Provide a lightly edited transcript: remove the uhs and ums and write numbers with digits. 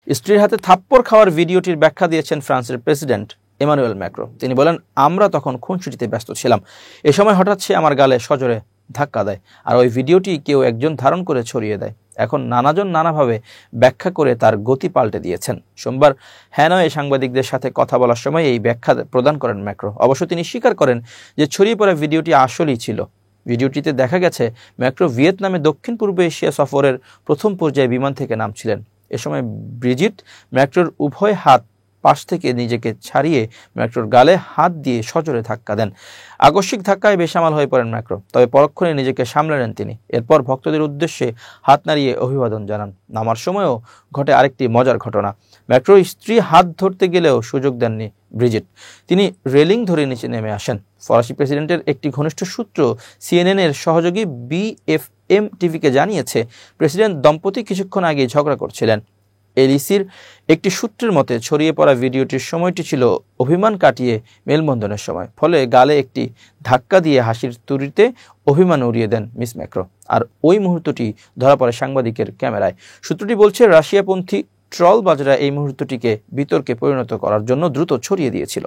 স্ত্রীর হাতে থাপ্পড় খাওয়ার ভিডিওটির ব্যাখ্যা দিয়েছেন ফ্রান্সের প্রেসিডেন্ট ইমানুয়েল ম্যাক্রো। তিনি বলেন, আমরা তখন খুনসুটিতে ব্যস্ত ছিলাম। এ সময় হঠাৎ সে আমার গালে সজোরে ধাক্কা দেয়, আর ওই ভিডিওটি কেউ একজন ধারণ করে ছড়িয়ে দেয়। এখন নানাজন নানাভাবে ব্যাখ্যা করে তার গতি পাল্টে দিয়েছেন। সোমবার হ্যানয়ে সাংবাদিকদের সাথে কথা বলার সময় এই ব্যাখ্যা প্রদান করেন ম্যাক্রো। অবশ্য তিনি স্বীকার করেন যে ছড়িয়ে পড়া ভিডিওটি আসলেই ছিল। ভিডিওটিতে দেখা গেছে ম্যাক্রো ভিয়েতনামে দক্ষিণ পূর্ব এশিয়া সফরের প্রথম পর্যায়ে বিমান থেকে নামছিলেন। এ সময় ব্রিজিট ম্যাক্রোর উভয় হাত পাশ থেকে নিজেকে ছাড়িয়ে ম্যাক্রোর গালে হাত দিয়ে সজোরে ধাক্কা দেন। আকস্মিক ধাক্কায় বেসামাল হয়ে পড়েন ম্যাক্রো, তবে পরক্ষণে নিজেকে সামলে নেন তিনি। এরপর ভক্তদের উদ্দেশ্যে হাত নাড়িয়ে অভিবাদন জানান। নামার সময়ও ঘটে আরেকটি মজার ঘটনা। ম্যাক্রোর স্ত্রী হাত ধরতে গেলেও সুযোগ দেননি ব্রিজিট। তিনি রেলিং ধরে নিচে নেমে আসেন। ফরাসি প্রেসিডেন্টের একটি ঘনিষ্ঠ সূত্র CNN এর সহযোগী BFM টিভিকে জানিয়েছে, প্রেসিডেন্ট দম্পতি কিছুক্ষণ আগে ঝগড়া করছিলেন। এলিসির একটি সূত্রের মতে ছড়িয়ে পড়া ভিডিওটির সময়টি ছিল অভিমান কাটিয়ে মেলবন্ধনের সময়। ফলে গালে একটি ধাক্কা দিয়ে হাসির তুড়িতে অভিমান উড়িয়ে দেন মিস ম্যাক্রো। আর ওই মুহূর্তটি ধরা পড়ে সাংবাদিকের ক্যামেরায়। সূত্রটি বলছে, রাশিয়াপন্থী ট্রলবাজরা এই মুহূর্তটিকে বিতর্কে পরিণত করার জন্য দ্রুত ছড়িয়ে দিয়েছিল।